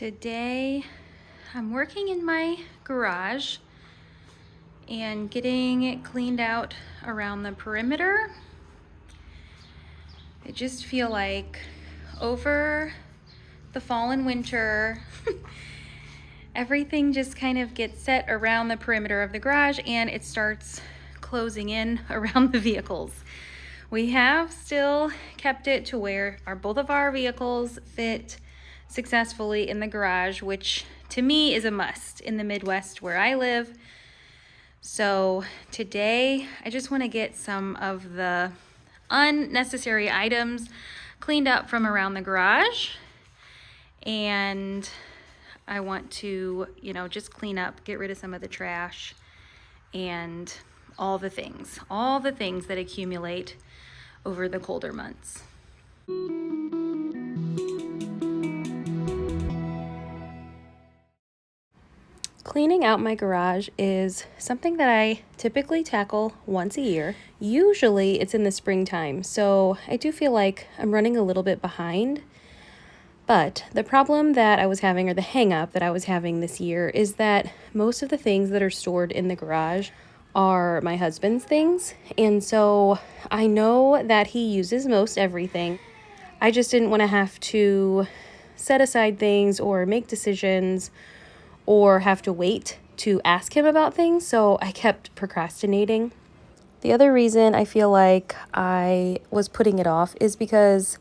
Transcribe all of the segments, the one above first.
Today I'm working in my garage and getting it cleaned out around the perimeter. I just feel like over the fall and winter everything just kind of gets set around the perimeter of the garage and it starts closing in around the vehicles. We have still kept it to where both of our vehicles fit successfully in the garage, which to me is a must in the Midwest where I live. So today I just want to get some of the unnecessary items cleaned up from around the garage, and I want to, just clean up, get rid of some of the trash and all the things that accumulate over the colder months. Cleaning out my garage is something that I typically tackle once a year. Usually it's in the springtime, so I do feel like I'm running a little bit behind. But the problem that I was having, or the hang up that I was having this year, is that most of the things that are stored in the garage are my husband's things. And so I know that he uses most everything. I just didn't want to have to set aside things or make decisions or have to wait to ask him about things, so I kept procrastinating. The other reason I feel like I was putting it off is because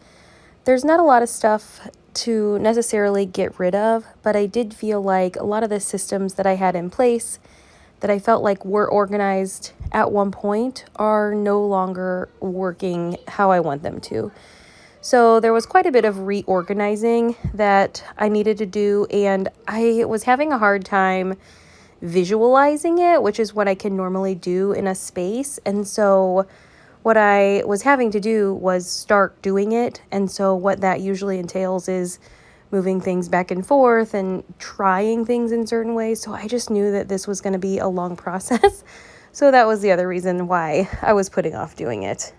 there's not a lot of stuff to necessarily get rid of, but I did feel like a lot of the systems that I had in place that I felt like were organized at one point are no longer working how I want them to. So there was quite a bit of reorganizing that I needed to do, and I was having a hard time visualizing it, which is what I can normally do in a space. And so what I was having to do was start doing it. And so what that usually entails is moving things back and forth and trying things in certain ways. So I just knew that this was going to be a long process. So that was the other reason why I was putting off doing it.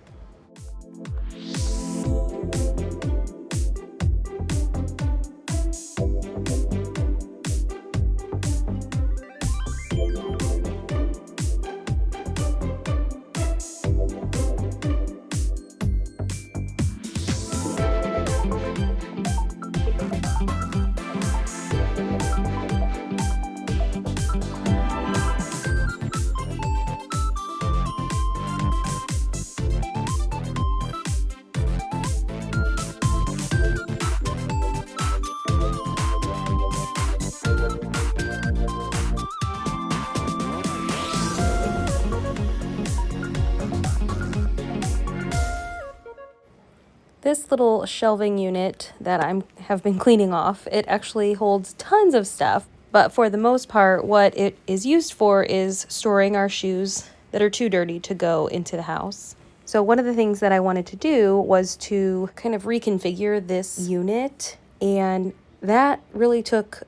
This little shelving unit that I have been cleaning off, it actually holds tons of stuff, but for the most part, what it is used for is storing our shoes that are too dirty to go into the house. So one of the things that I wanted to do was to kind of reconfigure this unit, and that really took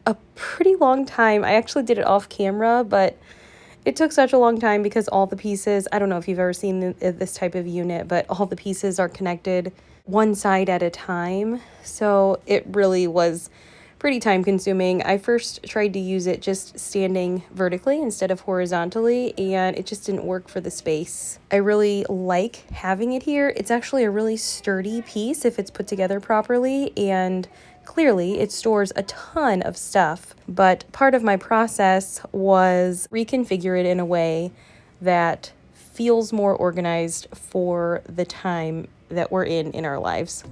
a pretty long time. I actually did it off camera, but it took such a long time because all the pieces, I don't know if you've ever seen this type of unit, but all the pieces are connected one side at a time. So it really was pretty time consuming. I first tried to use it just standing vertically instead of horizontally, and it just didn't work for the space. I really like having it here. It's actually a really sturdy piece if it's put together properly, and clearly it stores a ton of stuff, but part of my process was reconfigure it in a way that feels more organized for the time that we're in our lives.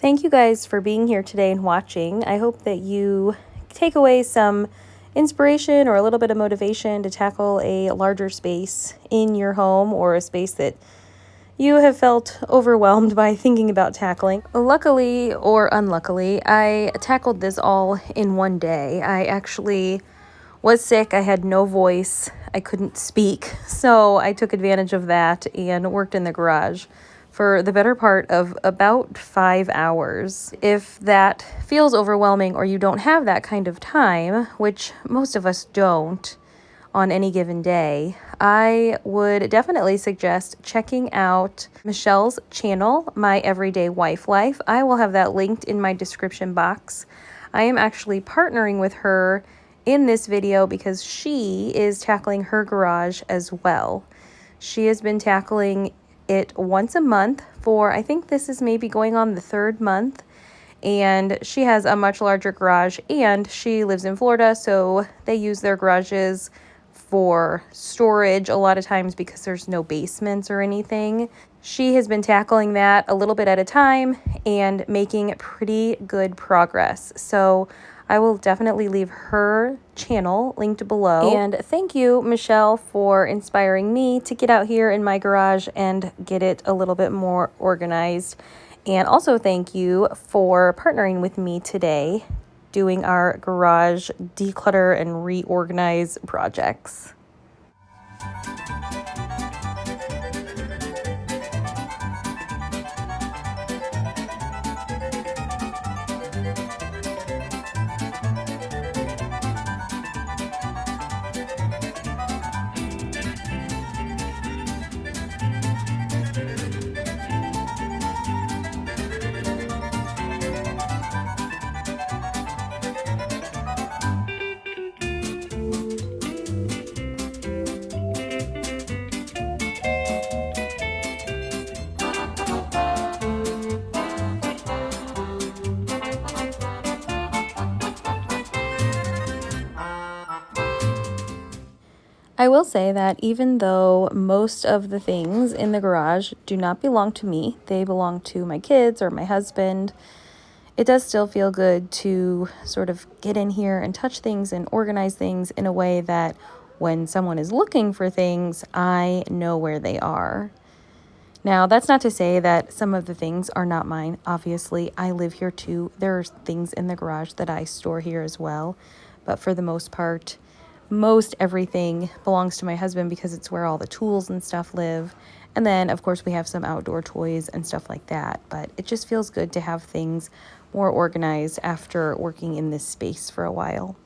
Thank you guys for being here today and watching. I hope that you take away some inspiration or a little bit of motivation to tackle a larger space in your home, or a space that you have felt overwhelmed by thinking about tackling. Luckily or unluckily, I tackled this all in one day. I actually was sick. I had no voice. I couldn't speak. So I took advantage of that and worked in the garage for the better part of about 5 hours. If that feels overwhelming or you don't have that kind of time, which most of us don't on any given day, I would definitely suggest checking out Michelle's channel, My Everyday Wife Life. I will have that linked in my description box. I am actually partnering with her in this video because she is tackling her garage as well. She has been tackling it once a month for, I think this is maybe going on the 3rd month, and she has a much larger garage, and she lives in Florida, so they use their garages for storage a lot of times because there's no basements or anything. She has been tackling that a little bit at a time and making pretty good progress. So I will definitely leave her channel linked below. And thank you, Michelle, for inspiring me to get out here in my garage and get it a little bit more organized. And also thank you for partnering with me today doing our garage declutter and reorganize projects. I will say that even though most of the things in the garage do not belong to me, they belong to my kids or my husband, it does still feel good to sort of get in here and touch things and organize things in a way that when someone is looking for things, I know where they are. Now, that's not to say that some of the things are not mine. Obviously, I live here too. There are things in the garage that I store here as well. But for the most part, most everything belongs to my husband because it's where all the tools and stuff live. And then, of course, we have some outdoor toys and stuff like that. But it just feels good to have things more organized after working in this space for a while.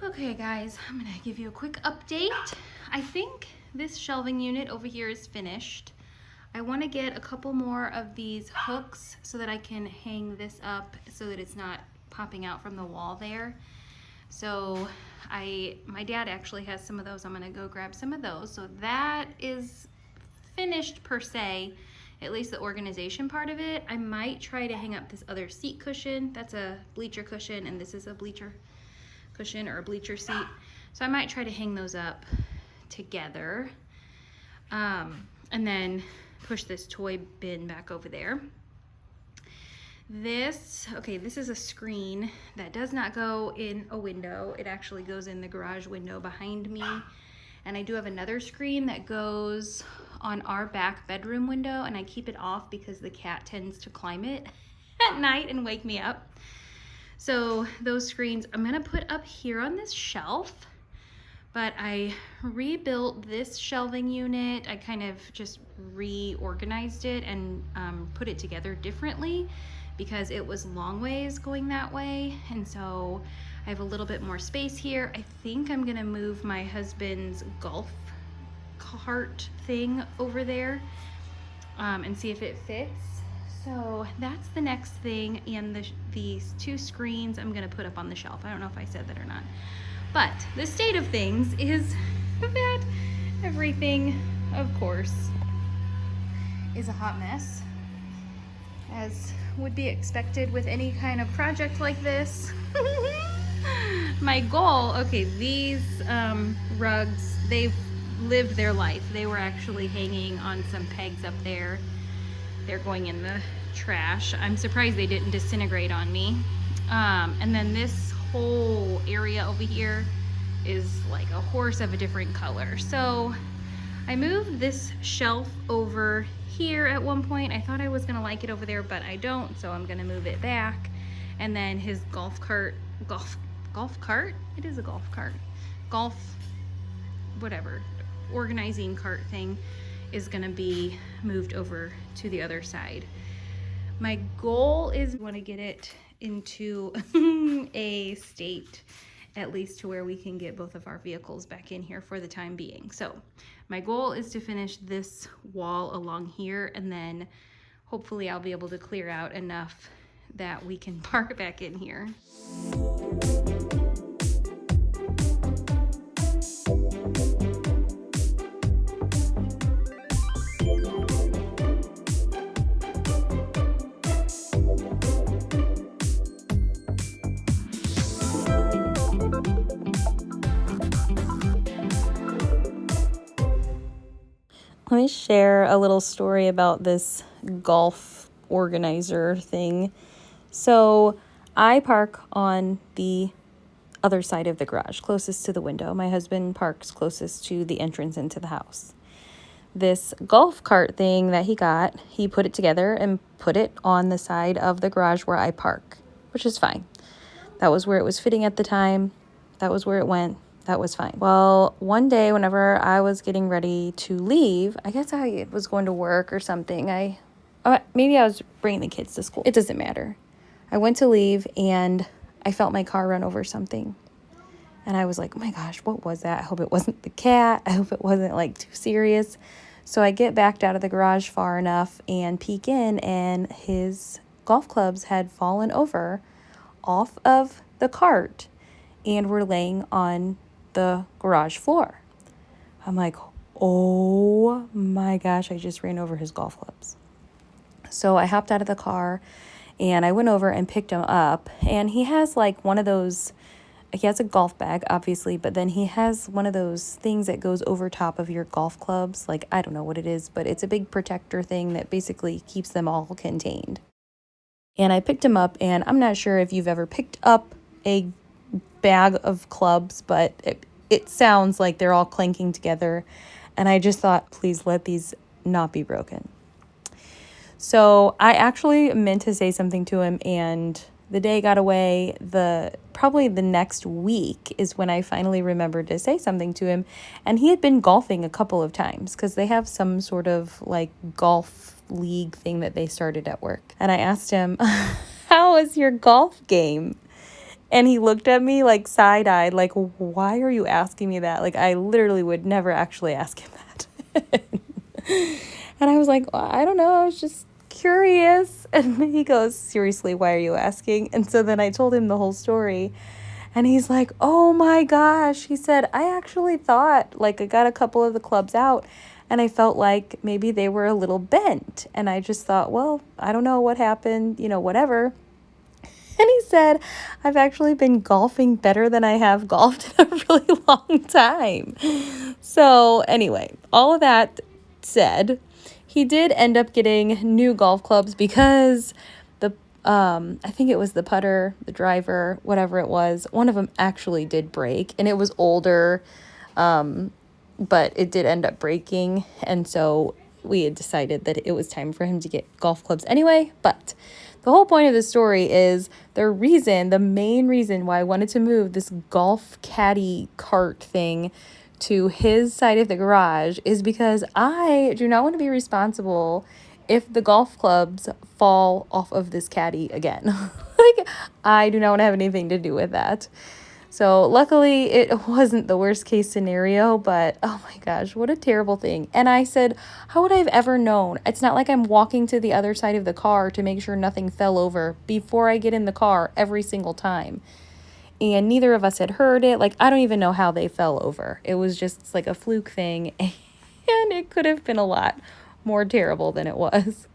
Okay guys, I'm gonna give you a quick update. I think this shelving unit over here is finished. I want to get a couple more of these hooks so that I can hang this up so that it's not popping out from the wall there. So my dad actually has some of those. I'm gonna go grab some of those. So that is finished per se, at least the organization part of it. I might try to hang up this other seat cushion. That's a bleacher cushion, and this is a bleacher cushion or a bleacher seat. So I might try to hang those up together, and then push this toy bin back over there. This is a screen that does not go in a window. It actually goes in the garage window behind me. And I do have another screen that goes on our back bedroom window, and I keep it off because the cat tends to climb it at night and wake me up. So those screens I'm gonna put up here on this shelf, but I rebuilt this shelving unit. I kind of just reorganized it and put it together differently because it was long ways going that way. And so I have a little bit more space here. I think I'm gonna move my husband's golf cart thing over there and see if it fits. So that's the next thing, and these two screens I'm gonna put up on the shelf. I don't know if I said that or not. But the state of things is that everything, of course, is a hot mess, as would be expected with any kind of project like this. My goal, okay, these rugs, they've lived their life. They were actually hanging on some pegs up there. They're going in the trash. I'm surprised they didn't disintegrate on me. And then this whole area over here is like a horse of a different color. So I moved this shelf over here at one point. I thought I was gonna like it over there, but I don't, so I'm gonna move it back. And then his golf cart? It is a golf cart. Golf, whatever, organizing cart thing is gonna be moved over to the other side. My goal is I want to get it into a state at least to where we can get both of our vehicles back in here for the time being. So my goal is to finish this wall along here, and then hopefully I'll be able to clear out enough that we can park back in here. Let me share a little story about this golf organizer thing. So I park on the other side of the garage, closest to the window. My husband parks closest to the entrance into the house. This golf cart thing that he got, he put it together and put it on the side of the garage where I park, which is fine. That was where it was fitting at the time. That was where it went. That was fine. Well, one day whenever I was getting ready to leave, I guess I was going to work or something. Maybe I was bringing the kids to school. It doesn't matter. I went to leave and I felt my car run over something. And I was like, oh my gosh, what was that? I hope it wasn't the cat. I hope it wasn't like too serious. So I get backed out of the garage far enough and peek in, and his golf clubs had fallen over off of the cart and were laying on the garage floor. I'm like, oh my gosh, I just ran over his golf clubs. So I hopped out of the car and I went over and picked him up, and he has like one of those, he has a golf bag obviously, but then he has one of those things that goes over top of your golf clubs. Like, I don't know what it is, but it's a big protector thing that basically keeps them all contained. And I picked him up, and I'm not sure if you've ever picked up a bag of clubs, but it sounds like they're all clanking together. And I just thought, please let these not be broken. So I actually meant to say something to him, and the day got away. Probably the next week is when I finally remembered to say something to him. And he had been golfing a couple of times because they have some sort of like golf league thing that they started at work. And I asked him, how was your golf game? And he looked at me like side-eyed, like, why are you asking me that? Like, I literally would never actually ask him that. And I was like, well, I don't know, I was just curious. And he goes, seriously, why are you asking? And so then I told him the whole story. And he's like, oh my gosh. He said, I actually thought, like, I got a couple of the clubs out and I felt like maybe they were a little bent. And I just thought, well, I don't know what happened, whatever. And he said, I've actually been golfing better than I have golfed in a really long time. So anyway, all of that said, he did end up getting new golf clubs because I think it was the putter, the driver, whatever it was. One of them actually did break, and it was older, but it did end up breaking. And so we had decided that it was time for him to get golf clubs anyway. But the whole point of the story is the main reason why I wanted to move this golf caddy cart thing to his side of the garage is because I do not want to be responsible if the golf clubs fall off of this caddy again. Like, I do not want to have anything to do with that. So luckily it wasn't the worst case scenario, but oh my gosh, what a terrible thing. And I said, how would I have ever known? It's not like I'm walking to the other side of the car to make sure nothing fell over before I get in the car every single time. And neither of us had heard it. Like, I don't even know how they fell over. It was just like a fluke thing, and it could have been a lot more terrible than it was.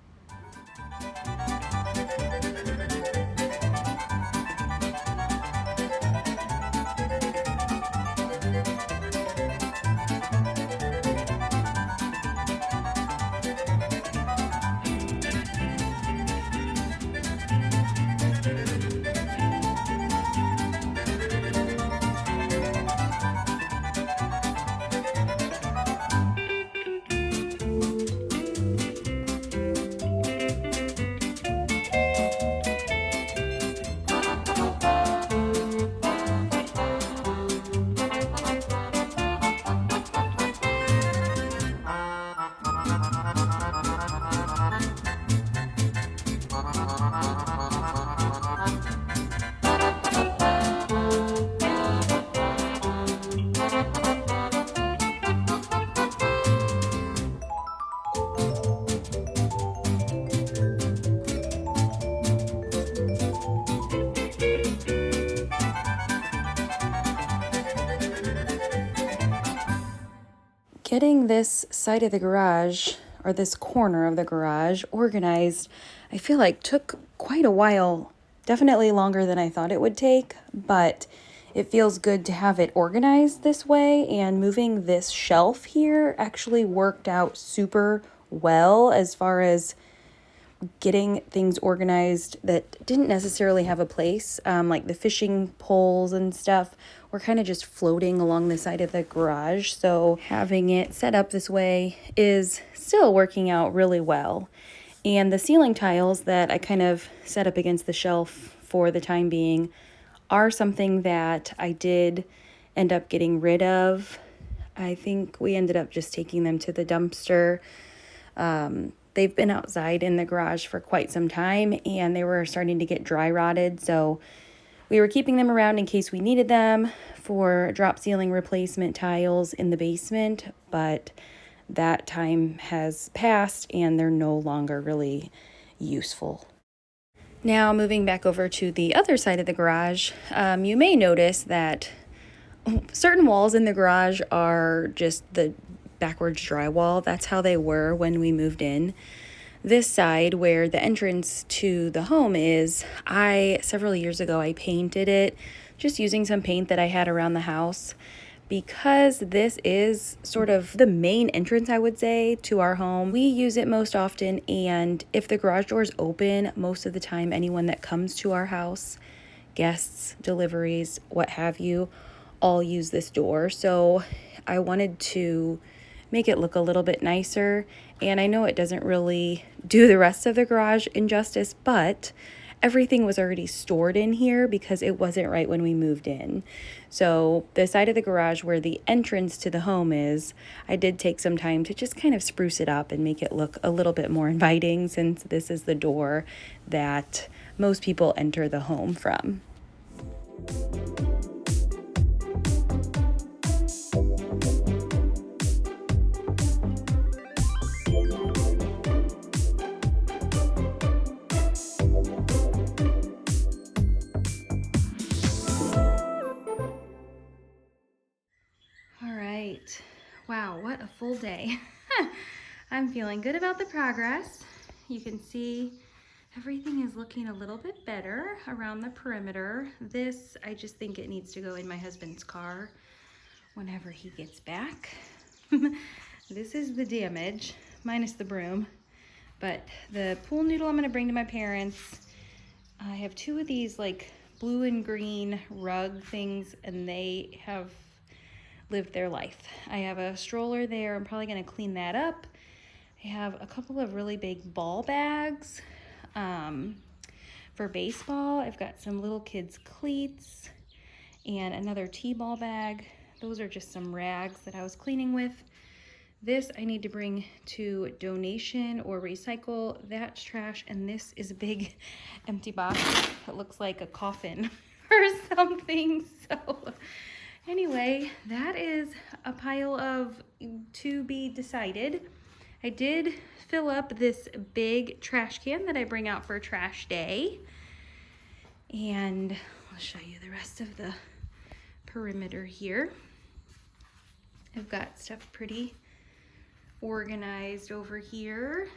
Getting this side of the garage, or this corner of the garage, organized, I feel like took quite a while. Definitely longer than I thought it would take, but it feels good to have it organized this way, and moving this shelf here actually worked out super well as far as getting things organized that didn't necessarily have a place. Like the fishing poles and stuff were kind of just floating along the side of the garage. So having it set up this way is still working out really well. And the ceiling tiles that I kind of set up against the shelf for the time being are something that I did end up getting rid of. I think we ended up just taking them to the dumpster. They've been outside in the garage for quite some time, and they were starting to get dry rotted. So we were keeping them around in case we needed them for drop ceiling replacement tiles in the basement, but that time has passed and they're no longer really useful. Now moving back over to the other side of the garage, you may notice that certain walls in the garage are just the backwards drywall. That's how they were when we moved in. This side where the entrance to the home is, several years ago, I painted it just using some paint that I had around the house, because this is sort of the main entrance, I would say, to our home. We use it most often, and if the garage door is open, most of the time anyone that comes to our house, guests, deliveries, what have you, all use this door. So I wanted to make it look a little bit nicer, and I know it doesn't really do the rest of the garage injustice, but everything was already stored in here because it wasn't right when we moved in. So the side of the garage where the entrance to the home is, I did take some time to just kind of spruce it up and make it look a little bit more inviting, since this is the door that most people enter the home from. Wow, what a full day. I'm feeling good about the progress. You can see everything is looking a little bit better around the perimeter. This, I just think it needs to go in my husband's car whenever he gets back. This is the damage, minus the broom. But the pool noodle I'm gonna bring to my parents. I have two of these like blue and green rug things, and they have lived their life. I have a stroller there. I'm probably going to clean that up. I have a couple of really big ball bags for baseball. I've got some little kids' cleats and another t-ball bag. Those are just some rags that I was cleaning with. This I need to bring to donation or recycle. That's trash, and this is a big empty box. It looks like a coffin or something. So anyway, that is a pile of to be decided. I did fill up this big trash can that I bring out for trash day. And I'll show you the rest of the perimeter here. I've got stuff pretty organized over here.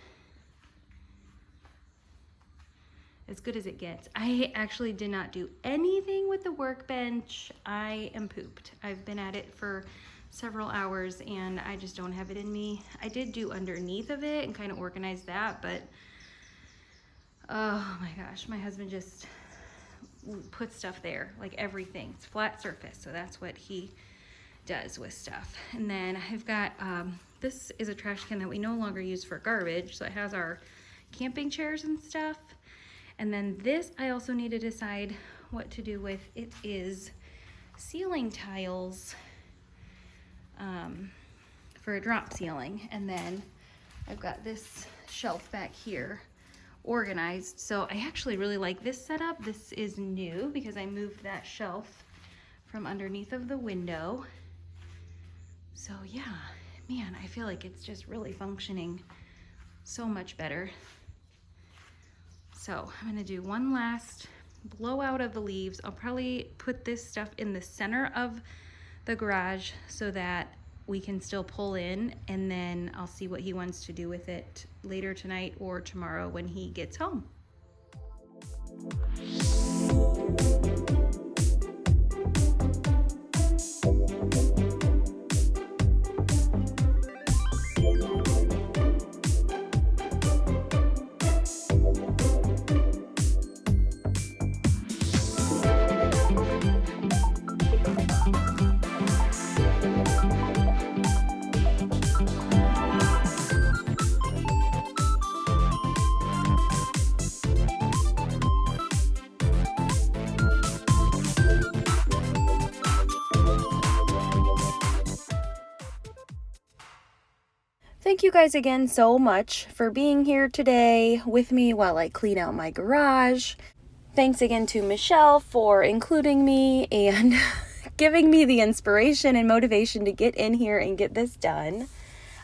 As good as it gets. I actually did not do anything with the workbench. I am pooped. I've been at it for several hours and I just don't have it in me. I did do underneath of it and kind of organize that, but oh my gosh, my husband just puts stuff there, like everything. It's flat surface, so that's what he does with stuff. And then I've got, this is a trash can that we no longer use for garbage, so it has our camping chairs and stuff. And then this I also need to decide what to do with. It is ceiling tiles for a drop ceiling. And then I've got this shelf back here organized. So I actually really like this setup. This is new because I moved that shelf from underneath of the window. So yeah, man, I feel like it's just really functioning so much better. So I'm gonna do one last blowout of the leaves. I'll probably put this stuff in the center of the garage so that we can still pull in, and then I'll see what he wants to do with it later tonight or tomorrow when he gets home. Thank you guys again so much for being here today with me while I clean out my garage. Thanks again to Michelle for including me and giving me the inspiration and motivation to get in here and get this done.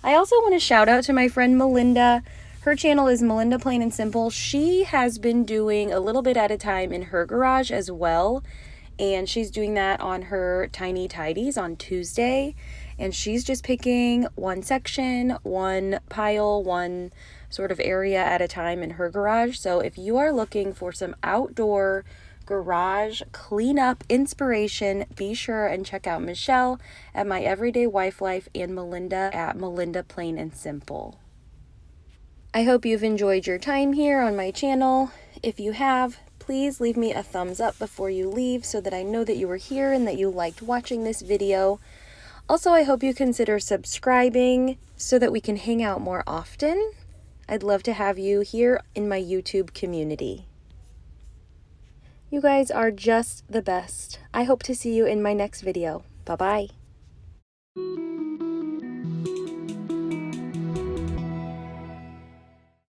I also want to shout out to my friend Melinda. Her channel is Melinda Plain and Simple. She has been doing a little bit at a time in her garage as well, and she's doing that on her Tiny Tidies on Tuesday. And she's just picking one section, one pile, one sort of area at a time in her garage. So if you are looking for some outdoor garage cleanup inspiration, be sure and check out Michelle at My Everyday Wife Life and Melinda at Melinda Plain and Simple. I hope you've enjoyed your time here on my channel. If you have, please leave me a thumbs up before you leave so that I know that you were here and that you liked watching this video. Also, I hope you consider subscribing so that we can hang out more often. I'd love to have you here in my YouTube community. You guys are just the best. I hope to see you in my next video. Bye-bye.